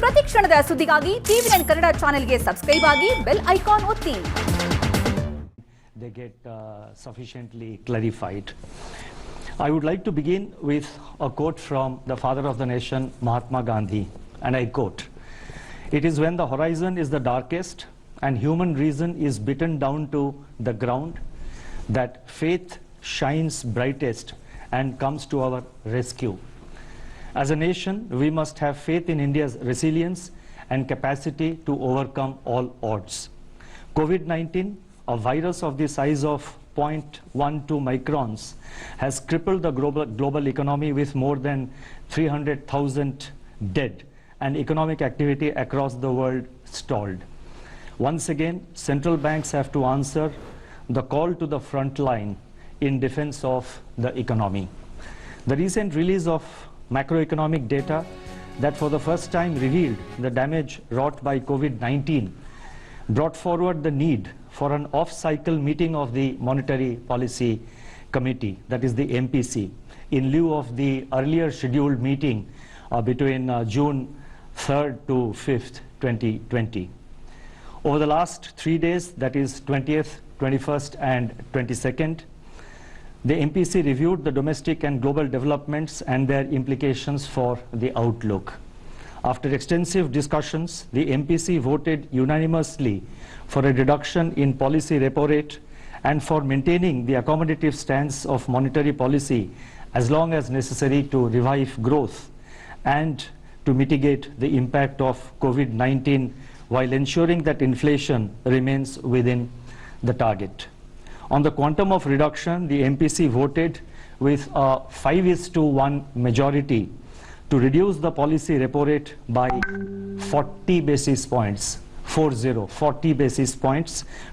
ಪ್ರತಿ ಕ್ಷಣದ ಸುದ್ದಿಗಾಗಿ ಟಿವಿ9 ಕನ್ನಡ ಚಾನೆಲ್ಗೆ ಸಬ್ಸ್ಕ್ರೈಬ್ ಆಗಿ ಬೆಲ್ ಐಕಾನ್ ಒತ್ತಿ. They get sufficiently clarified. I would like to begin with a quote from the father of the nation, Mahatma Gandhi, and I quote, "It is when the horizon is the darkest and human reason is beaten down to the ground that faith shines brightest and comes to our rescue. As a nation, we must have faith in India's resilience and capacity to overcome all odds. COVID-19, a virus of the size of 0.12 microns, has crippled the global economy with more than 300,000 dead and economic activity across the world stalled. Once again, central banks have to answer the call to the front line in defense of the economy. The recent release of macroeconomic data that for the first time revealed the damage wrought by COVID-19 brought forward the need for an off-cycle meeting of the Monetary Policy Committee, that is the MPC, in lieu of the earlier scheduled meeting between June 3rd to 5th, 2020. Over the last 3 days, that is 20th, 21st and 22nd, the MPC reviewed the domestic and global developments and their implications for the outlook. After extensive discussions, the MPC voted unanimously for a reduction in policy repo rate and for maintaining the accommodative stance of monetary policy as long as necessary to revive growth and to mitigate the impact of COVID-19 while ensuring that inflation remains within the target. On the quantum of reduction, the MPC voted with a 5:1 majority to reduce the policy repo rate by 40 basis points, 40 basis points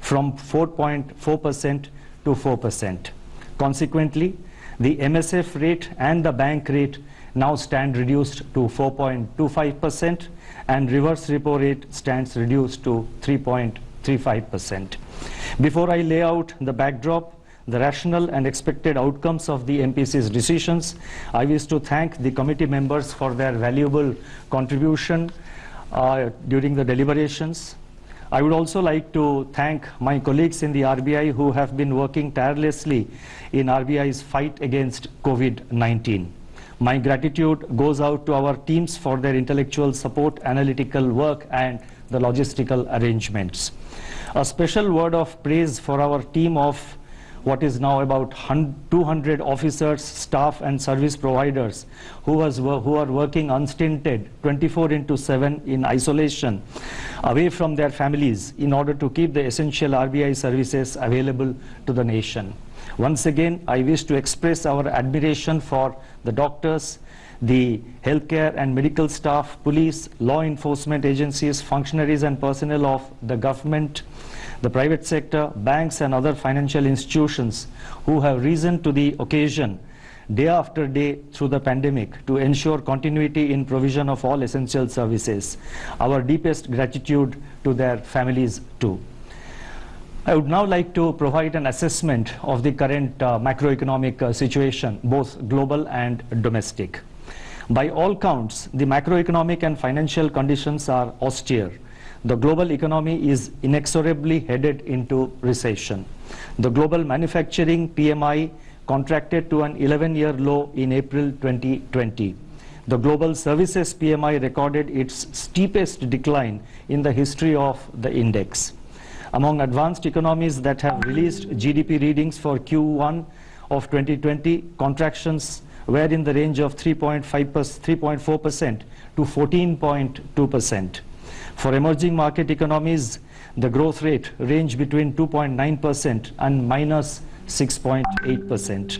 from 4.4% to 4%. Consequently, the MSF rate and the bank rate now stand reduced to 4.25% and reverse repo rate stands reduced to 3.35%. Before I lay out the backdrop, the rational and expected outcomes of the MPC's decisions, I wish to thank the committee members for their valuable contribution during the deliberations. I would also like to thank my colleagues in the RBI who have been working tirelessly in RBI's fight against COVID-19. My gratitude goes out to our teams for their intellectual support, analytical work, and the logistical arrangements. A special word of praise for our team of what is now about 200 officers, staff, and service providers who are working unstinted 24/7 in isolation away from their families in order to keep the essential RBI services available to the nation. Once again, I wish to express our admiration for the doctors, the healthcare and medical staff, police, law enforcement agencies, functionaries and personnel of the government, the private sector, banks and other financial institutions who have risen to the occasion day after day through the pandemic to ensure continuity in provision of all essential services. Our deepest gratitude to their families too. I would now like to provide an assessment of the current macroeconomic situation, both global and domestic. By all counts, the macroeconomic and financial conditions are austere. The global economy is inexorably headed into recession. The global manufacturing PMI contracted to an 11-year low in April 2020. The global services PMI recorded its steepest decline in the history of the index. Among advanced economies that have released GDP readings for Q1 of 2020, contractions were in the range of 3.4% to 14.2%. For emerging market economies, the growth rate ranged between 2.9% and minus 6.8%.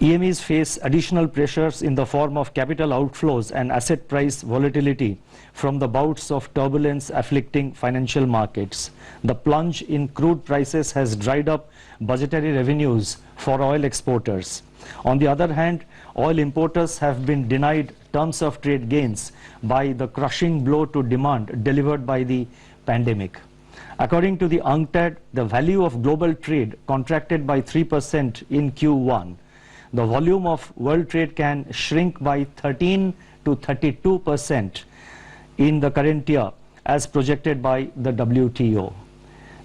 EMEs face additional pressures in the form of capital outflows and asset price volatility from the bouts of turbulence afflicting financial markets. The plunge in crude prices has dried up budgetary revenues for oil exporters. On the other hand, oil importers have been denied terms of trade gains by the crushing blow to demand delivered by the pandemic. According to the UNCTAD, the value of global trade contracted by 3% in Q1. The volume of world trade can shrink by 13 to 32% in the current year as projected by the WTO.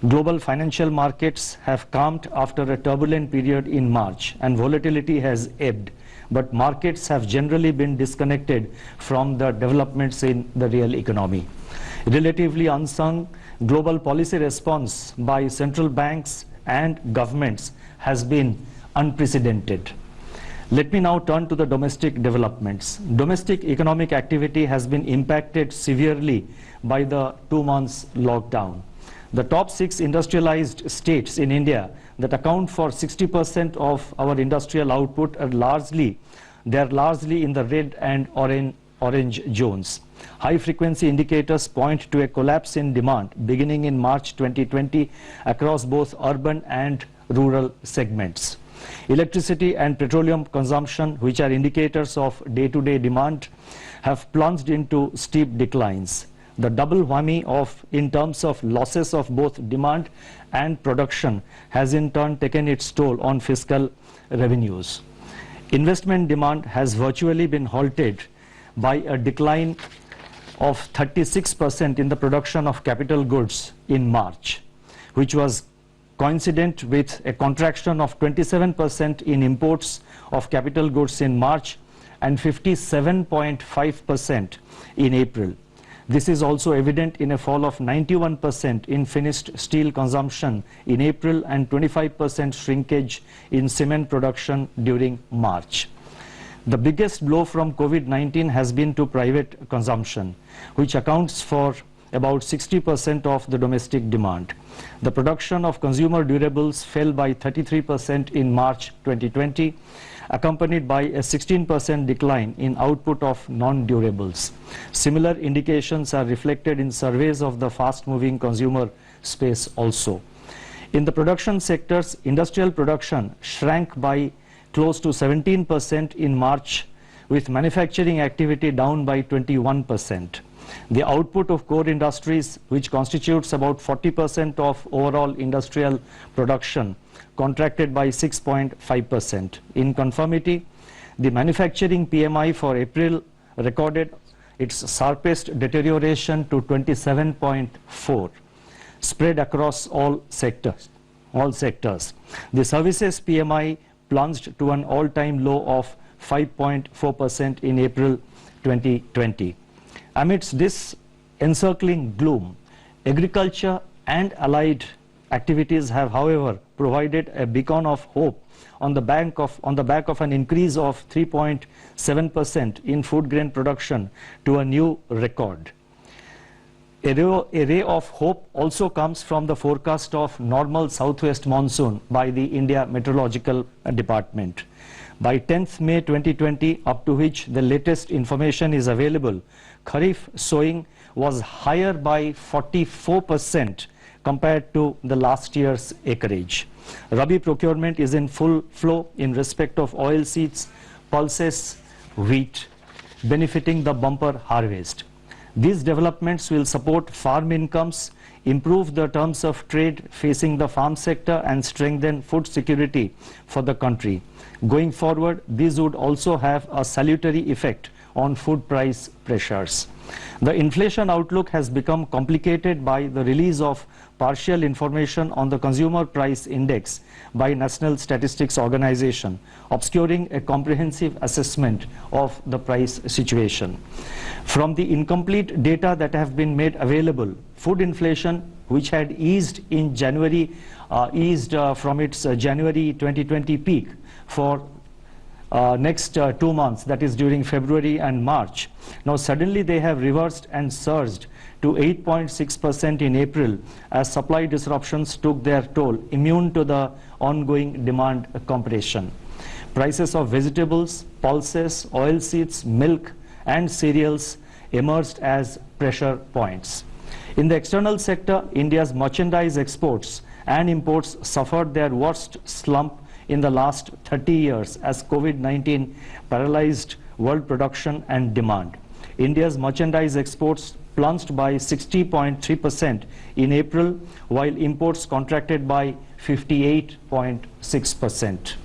Global financial markets have calmed after a turbulent period in March and volatility has ebbed, but markets have generally been disconnected from the developments in the real economy. Relatively unsung, global policy response by central banks and governments has been unprecedented. Let me now turn to the domestic developments. Domestic economic activity has been impacted severely by the 2 months lockdown. The top 6 industrialized states in India that account for 60% of our industrial output are largely in the red and orange zones. High frequency indicators point to a collapse in demand beginning in March 2020 across both urban and rural segments. Electricity and petroleum consumption, which are indicators of day-to-day demand, have plunged into steep declines. The double whammy in terms of losses of both demand and production has in turn taken its toll on fiscal revenues. Investment demand has virtually been halted by a decline of 36% in the production of capital goods in March, which was coincident with a contraction of 27% in imports of capital goods in March and 57.5% in April. This is also evident in a fall of 91% in finished steel consumption in April and 25% shrinkage in cement production during March. The biggest blow from COVID-19 has been to private consumption, which accounts for about 60% of the domestic demand. The production of consumer durables fell by 33% in March 2020, accompanied by a 16% decline in output of non-durables. Similar indications are reflected in surveys of the fast-moving consumer space also. In the production sectors, industrial production shrank by close to 17% in March, with manufacturing activity down by 21%. The output of core industries, which constitutes about 40% of overall industrial production, contracted by 6.5%. In conformity, the manufacturing PMI for April recorded its sharpest deterioration to 27.4, spread across all sectors. The services PMI plunged to an all-time low of 5.4% in April 2020. Amidst this encircling gloom, agriculture and allied activities have, however, provided a beacon of hope on the back of an increase of 3.7% in food grain production to a new record. A ray of hope also comes from the forecast of normal southwest monsoon by the India Meteorological Department. By 10th May 2020, up to which the latest information is available, Kharif sowing was higher by 44% compared to the last year's acreage. Rabi procurement is in full flow in respect of oilseeds, pulses, wheat, benefiting the bumper harvest. These developments will support farm incomes, improve the terms of trade facing the farm sector, and strengthen food security for the country. Going forward, these would also have a salutary effect on food price pressures. The inflation outlook has become complicated by the release of partial information on the Consumer Price Index by National Statistics Organization, obscuring a comprehensive assessment of the price situation. From the incomplete data that have been made available, food inflation, which had eased in January, from its January 2020 peak for next 2 months, that is during February and March. Now suddenly they have reversed and surged to 8.6% in April as supply disruptions took their toll, immune to the ongoing demand compression. Prices of vegetables, pulses, oilseeds, milk and cereals emerged as pressure points. In the external sector, India's merchandise exports and imports suffered their worst slump in the last 30 years as COVID-19 paralyzed world production and demand. India's merchandise exports plunged by 60.3% in April, while imports contracted by 58.6%.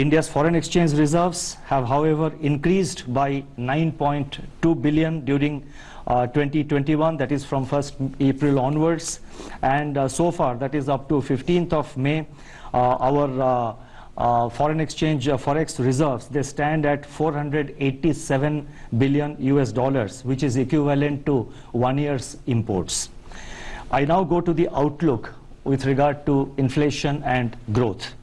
India's foreign exchange reserves have, however, increased by 9.2 billion during 2021, that is from 1st April onwards, and so far, that is up to 15th of May, our foreign exchange Forex reserves, they stand at 487 billion US dollars, which is equivalent to 1 year's imports. I now go to the outlook with regard to inflation and growth.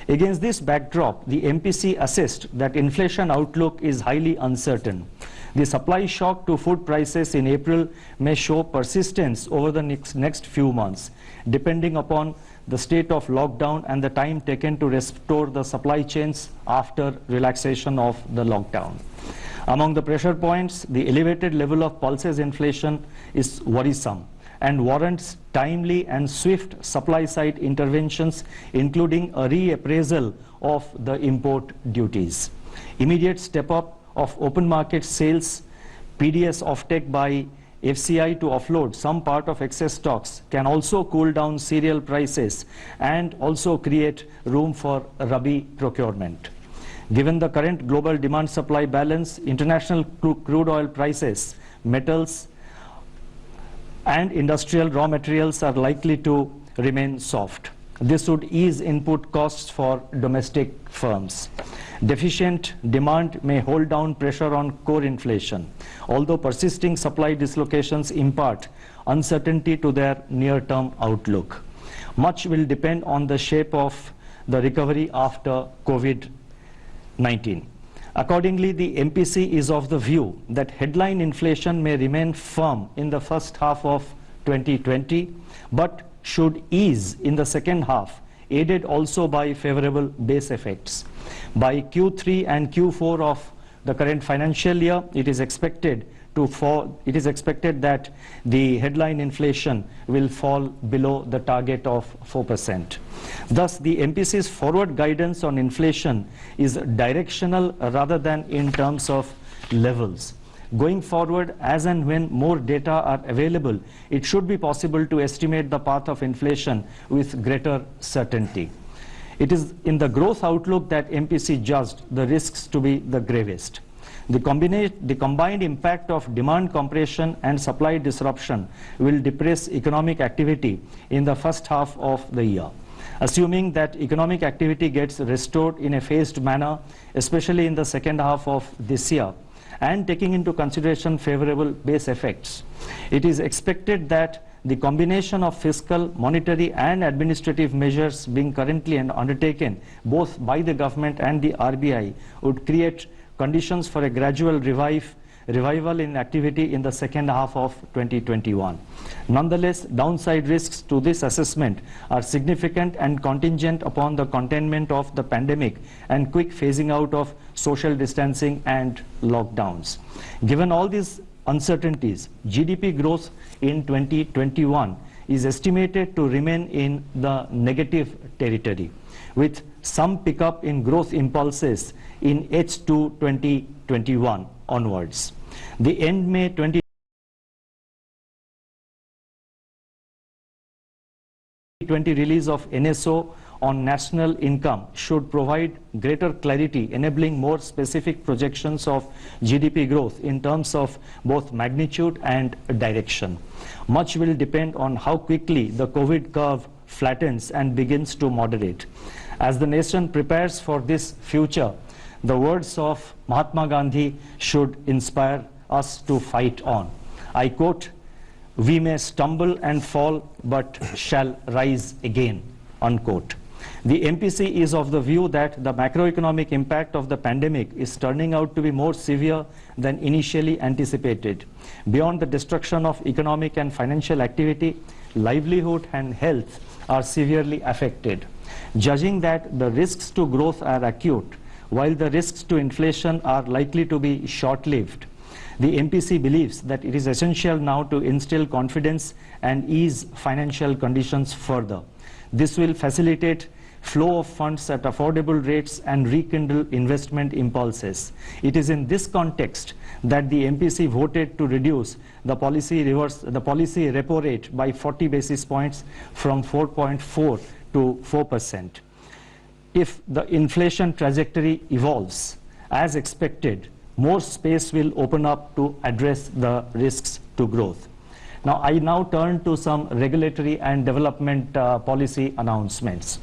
Against this backdrop, the MPC assessed that inflation outlook is highly uncertain. The supply shock to food prices in April may show persistence over the next few months, depending upon the state of lockdown and the time taken to restore the supply chains after relaxation of the lockdown. Among the pressure points, the elevated level of pulses inflation is worrisome and warrants timely and swift supply-side interventions, including a reappraisal of the import duties. Immediate step-up of open market sales, PDS offtake by FCI to offload some part of excess stocks can also cool down cereal prices and also create room for Rabi procurement. Given the current global demand-supply balance, international crude oil prices, metals, and industrial raw materials are likely to remain soft. This would ease input costs for domestic firms. Deficient demand may hold down pressure on core inflation, although persisting supply dislocations impart uncertainty to their near-term outlook. Much will depend on the shape of the recovery after COVID-19. Accordingly, the MPC is of the view that headline inflation may remain firm in the first half of 2020, but should ease in the second half, aided also by favorable base effects. By Q3 and Q4 of the current financial year, it is expected that the headline inflation will fall below the target of 4%. Thus, the MPC's forward guidance on inflation is directional rather than in terms of levels. Going forward, as and when more data are available, it should be possible to estimate the path of inflation with greater certainty. It is in the growth outlook that MPC judged the risks to be the gravest. The combined impact of demand compression and supply disruption will depress economic activity in the first half of the year. Assuming that economic activity gets restored in a phased manner, especially in the second half of this year, and taking into consideration favorable base effects, it is expected that the combination of fiscal, monetary and administrative measures being currently undertaken both by the government and the RBI would create conditions for a gradual revival in activity in the second half of 2021. Nonetheless, downside risks to this assessment are significant and contingent upon the containment of the pandemic and quick phasing out of social distancing and lockdowns. Given all these uncertainties, GDP growth in 2021 is estimated to remain in the negative territory, with some pickup in growth impulses in H2 2021 onwards. The end May 2020 release of NSO on national income should provide greater clarity, enabling more specific projections of GDP growth in terms of both magnitude and direction. Much will depend on how quickly the COVID curve flattens and begins to moderate. As the nation prepares for this future, the words of Mahatma Gandhi should inspire us to fight on. I quote, "We may stumble and fall, but shall rise again," unquote. The MPC is of the view that the macroeconomic impact of the pandemic is turning out to be more severe than initially anticipated. Beyond the destruction of economic and financial activity, livelihood and health are severely affected. Judging that the risks to growth are acute, while the risks to inflation are likely to be short-lived, the MPC believes that it is essential now to instill confidence and ease financial conditions further. This will facilitate flow of funds at affordable rates and rekindle investment impulses. It is in this context that the MPC voted to reduce the policy repo rate by 40 basis points from 4.4 to 4%. if the inflation trajectory evolves as expected, more space will open up to address the risks to growth. Now, I now turn to some regulatory and development policy announcements.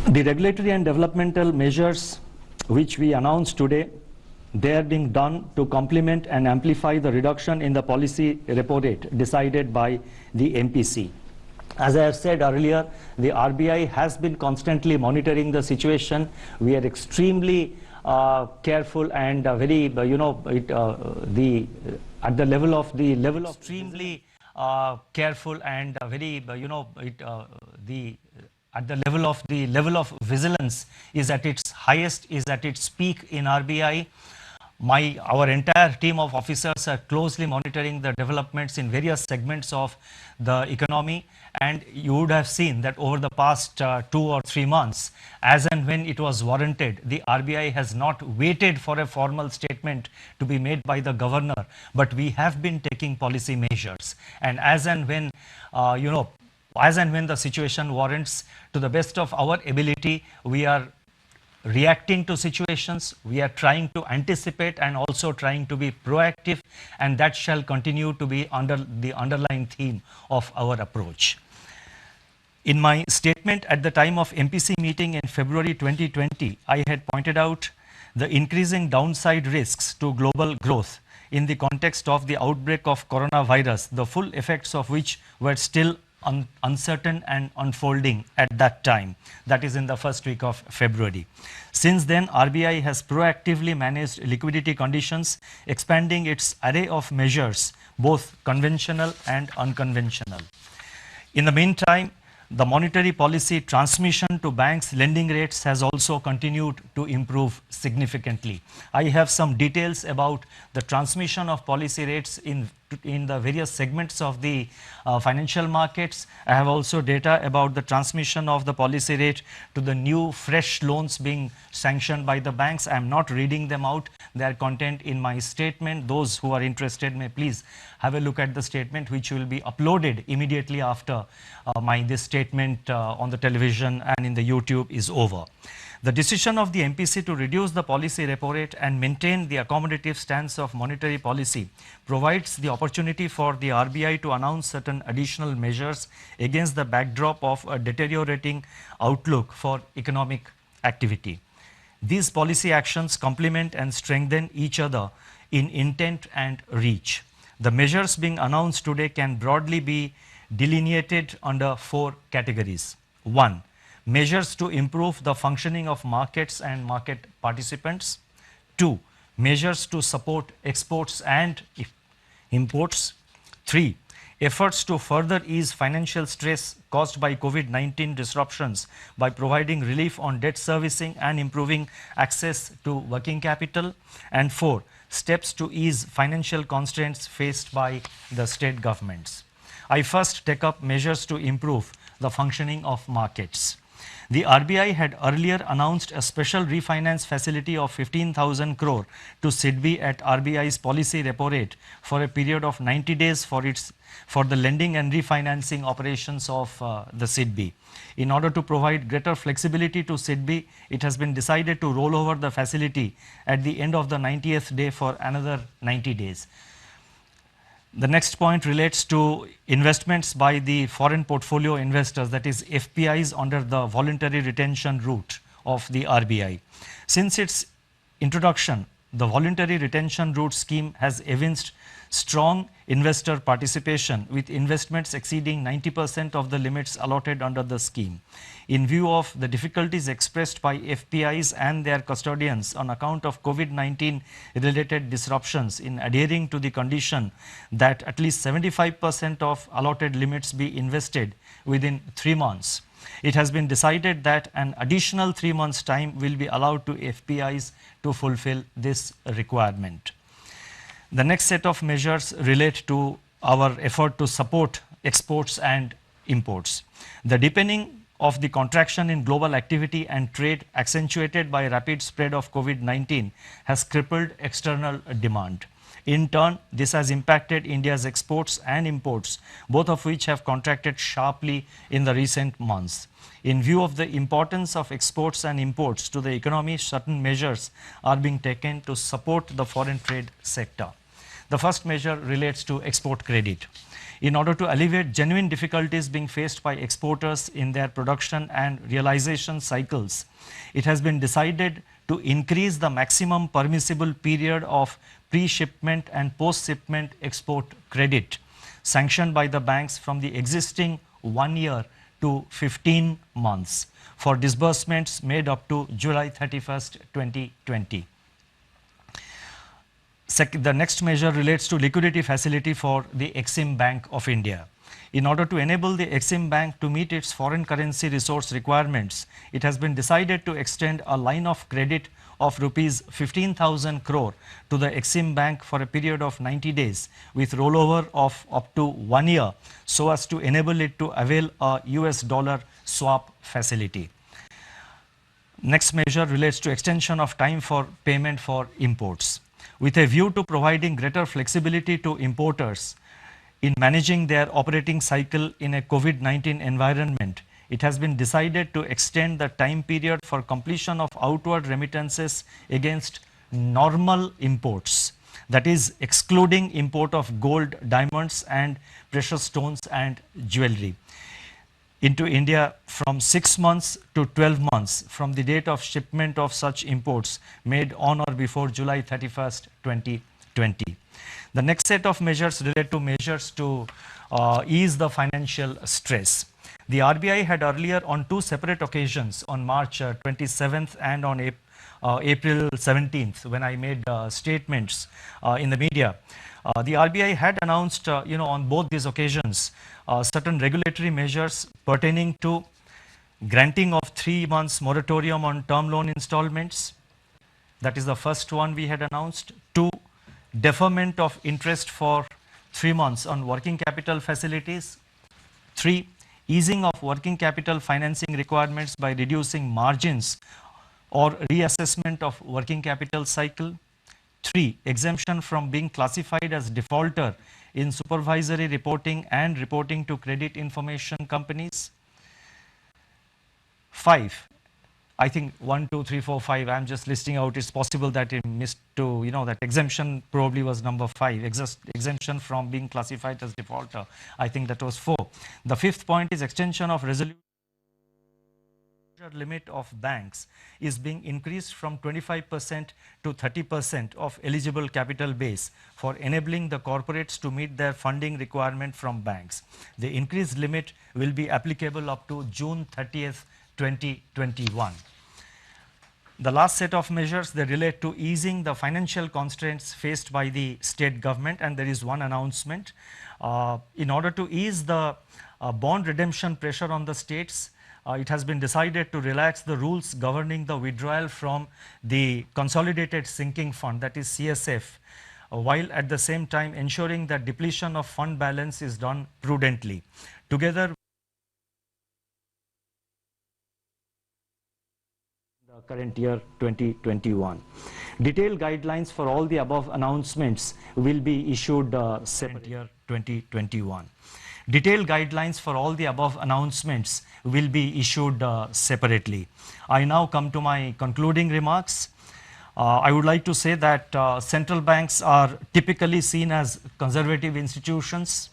The regulatory and developmental measures which we announced today, they are being done to complement and amplify the reduction in the policy repo rate decided by the MPC. As I have said earlier, the RBI has been constantly monitoring the situation. We are extremely careful and very, at the level of extremely careful and very, at the level of vigilance is at its highest, is at its peak in RBI. Our entire team of officers are closely monitoring the developments in various segments of the economy, and you would have seen that over the past 2 or 3 months, as and when it was warranted, the RBI has not waited for a formal statement to be made by the governor, but we have been taking policy measures, and as and when the situation warrants, to the best of our ability, we are reacting to situations, we are trying to anticipate and also trying to be proactive, and that shall continue to be under the underlying theme of our approach. In my statement at the time of MPC meeting in February 2020, I had pointed out the increasing downside risks to global growth in the context of the outbreak of coronavirus, the full effects of which were still uncertain and unfolding at that time, that is in the first week of February. Since then, RBI has proactively managed liquidity conditions, expanding its array of measures, both conventional and unconventional. In the meantime, the monetary policy transmission to banks' lending rates has also continued to improve significantly. I have some details about the transmission of policy rates in the various segments of the financial markets. I have also data about the transmission of the policy rate to the new fresh loans being sanctioned by the banks. I am not reading them out. They are contained in my statement. Those who are interested may please have a look at the statement, which will be uploaded immediately after this statement on the television and in the YouTube is over. The decision of the MPC to reduce the policy repo rate and maintain the accommodative stance of monetary policy provides the opportunity for the RBI to announce certain additional measures against the backdrop of a deteriorating outlook for economic activity. These policy actions complement and strengthen each other in intent and reach. The measures being announced today can broadly be delineated under 4 categories. 1. Measures to improve the functioning of markets and market participants. 2. Measures to support exports and imports. 3. Efforts to further ease financial stress caused by COVID-19 disruptions by providing relief on debt servicing and improving access to working capital. And 4. Steps to ease financial constraints faced by the state governments. I first take up measures to improve the functioning of markets. The RBI had earlier announced a special refinance facility of 15,000 crore to SIDBI at RBI's policy repo rate for a period of 90 days for the lending and refinancing operations of the SIDBI. In order to provide greater flexibility to SIDBI, it has been decided to roll over the facility at the end of the 90th day for another 90 days. The next point relates to investments by the foreign portfolio investors, that is FPIs, under the voluntary retention route of the RBI. Since its introduction, the voluntary retention route scheme has evinced strong investor participation, with investments exceeding 90% of the limits allotted under the scheme. In view of the difficulties expressed by FPIs and their custodians on account of COVID-19 related disruptions in adhering to the condition that at least 75% of allotted limits be invested within 3 months, it has been decided that an additional 3 months' time will be allowed to FPIs to fulfill this requirement. The next set of measures relate to our effort to support exports and imports. The deepening of the contraction in global activity and trade, accentuated by rapid spread of COVID-19, has crippled external demand. In turn, this has impacted India's exports and imports, both of which have contracted sharply in the recent months. In view of the importance of exports and imports to the economy, certain measures are being taken to support the foreign trade sector. The first measure relates to export credit. In order to alleviate genuine difficulties being faced by exporters in their production and realization cycles, it has been decided to increase the maximum permissible period of pre-shipment and post-shipment export credit sanctioned by the banks from the existing 1 year to 15 months for disbursements made up to July 31st, 2020. The next measure relates to liquidity facility for the Exim Bank of India. In order to enable the Exim Bank to meet its foreign currency resource requirements, it has been decided to extend a line of credit of rupees 15,000 crore to the Exim Bank for a period of 90 days with rollover of up to 1 year so as to enable it to avail a US dollar swap facility. Next measure relates to extension of time for payment for imports. With a view to providing greater flexibility to importers in managing their operating cycle in a COVID-19 environment, it has been decided to extend the time period for completion of outward remittances against normal imports, that is excluding import of gold, diamonds and precious stones and jewelry, into India from 6 months to 12 months from the date of shipment of such imports made on or before July 31st, 2020. The next set of measures relate to measures to ease the financial stress. The RBI had earlier on 2 separate occasions, on March 27th and on April 17th, when I made statements in the media. The RBI had announced, on both these occasions, certain regulatory measures pertaining to granting of 3 months moratorium on term loan installments. That is the first one we had announced. 2, deferment of interest for 3 months on working capital facilities. 3, easing of working capital financing requirements by reducing margins or reassessment of working capital cycle. 3, exemption from being classified as defaulter in supervisory reporting and reporting to credit information companies. 5, I think 1, 2, 3, 4, 5, I'm just listing out. It's possible that it missed to, that exemption probably was number 5, exemption from being classified as defaulter. I think that was 4. The 5th point is extension of resolution limit of banks is being increased from 25% to 30% of eligible capital base for enabling the corporates to meet their funding requirement from banks. The increased limit will be applicable up to June 30th, 2021. The last set of measures, they relate to easing the financial constraints faced by the state government, and there is one announcement. In order to ease the bond redemption pressure on the states, it has been decided to relax the rules governing the withdrawal from the Consolidated Sinking Fund, that is CSF, while at the same time ensuring that depletion of fund balance is done prudently. Together, the current year 2021. Detailed guidelines for all the above announcements will be issued separately. Year 2021. Detailed guidelines for all the above announcements will be issued separately. I now come to my concluding remarks. I would like to say that central banks are typically seen as conservative institutions,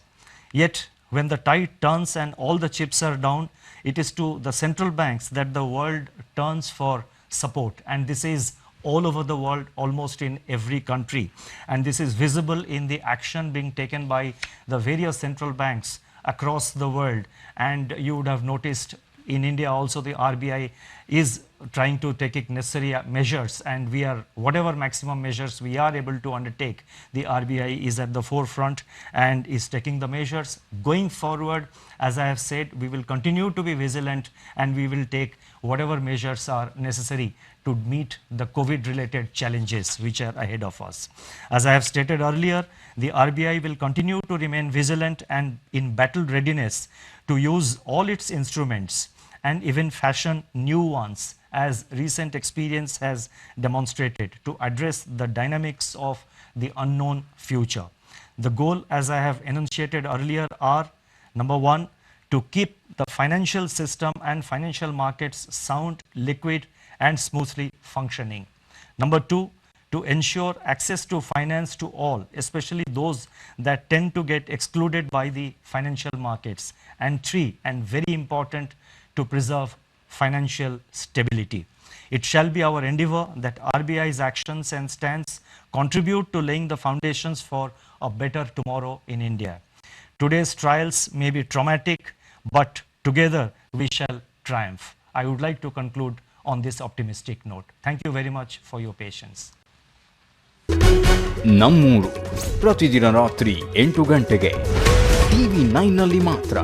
yet when the tide turns and all the chips are down, it is to the central banks that the world turns for support, and this is all over the world, almost in every country, and this is visible in the action being taken by the various central banks across the world. And you would have noticed in India also the RBI is trying to take necessary measures, and we are, whatever maximum measures we are able to undertake, the RBI is at the forefront and is taking the measures. Going forward, as I have said, we will continue to be vigilant and we will take whatever measures are necessary to meet the COVID-related challenges which are ahead of us. As I have stated earlier, the RBI will continue to remain vigilant and in battle readiness to use all its instruments and even fashion new ones, as recent experience has demonstrated, to address the dynamics of the unknown future. The goal, as I have enunciated earlier, are number one, to keep the financial system and financial markets sound, liquid, and smoothly functioning. Number two, to ensure access to finance to all, especially those that tend to get excluded by the financial markets. And three, and very important, to preserve financial stability. It shall be our endeavor that RBI's actions and stance contribute to laying the foundations for a better tomorrow in India. Today's trials may be traumatic, but together we shall triumph. I would like to conclude on this optimistic note. Thank you very much for your patience. ನಮ್ಮೂರು ಪ್ರತಿದಿನ ರಾತ್ರಿ 8 ಗಂಟೆಗೆ TV9 ನಲ್ಲಿ ಮಾತ್ರ.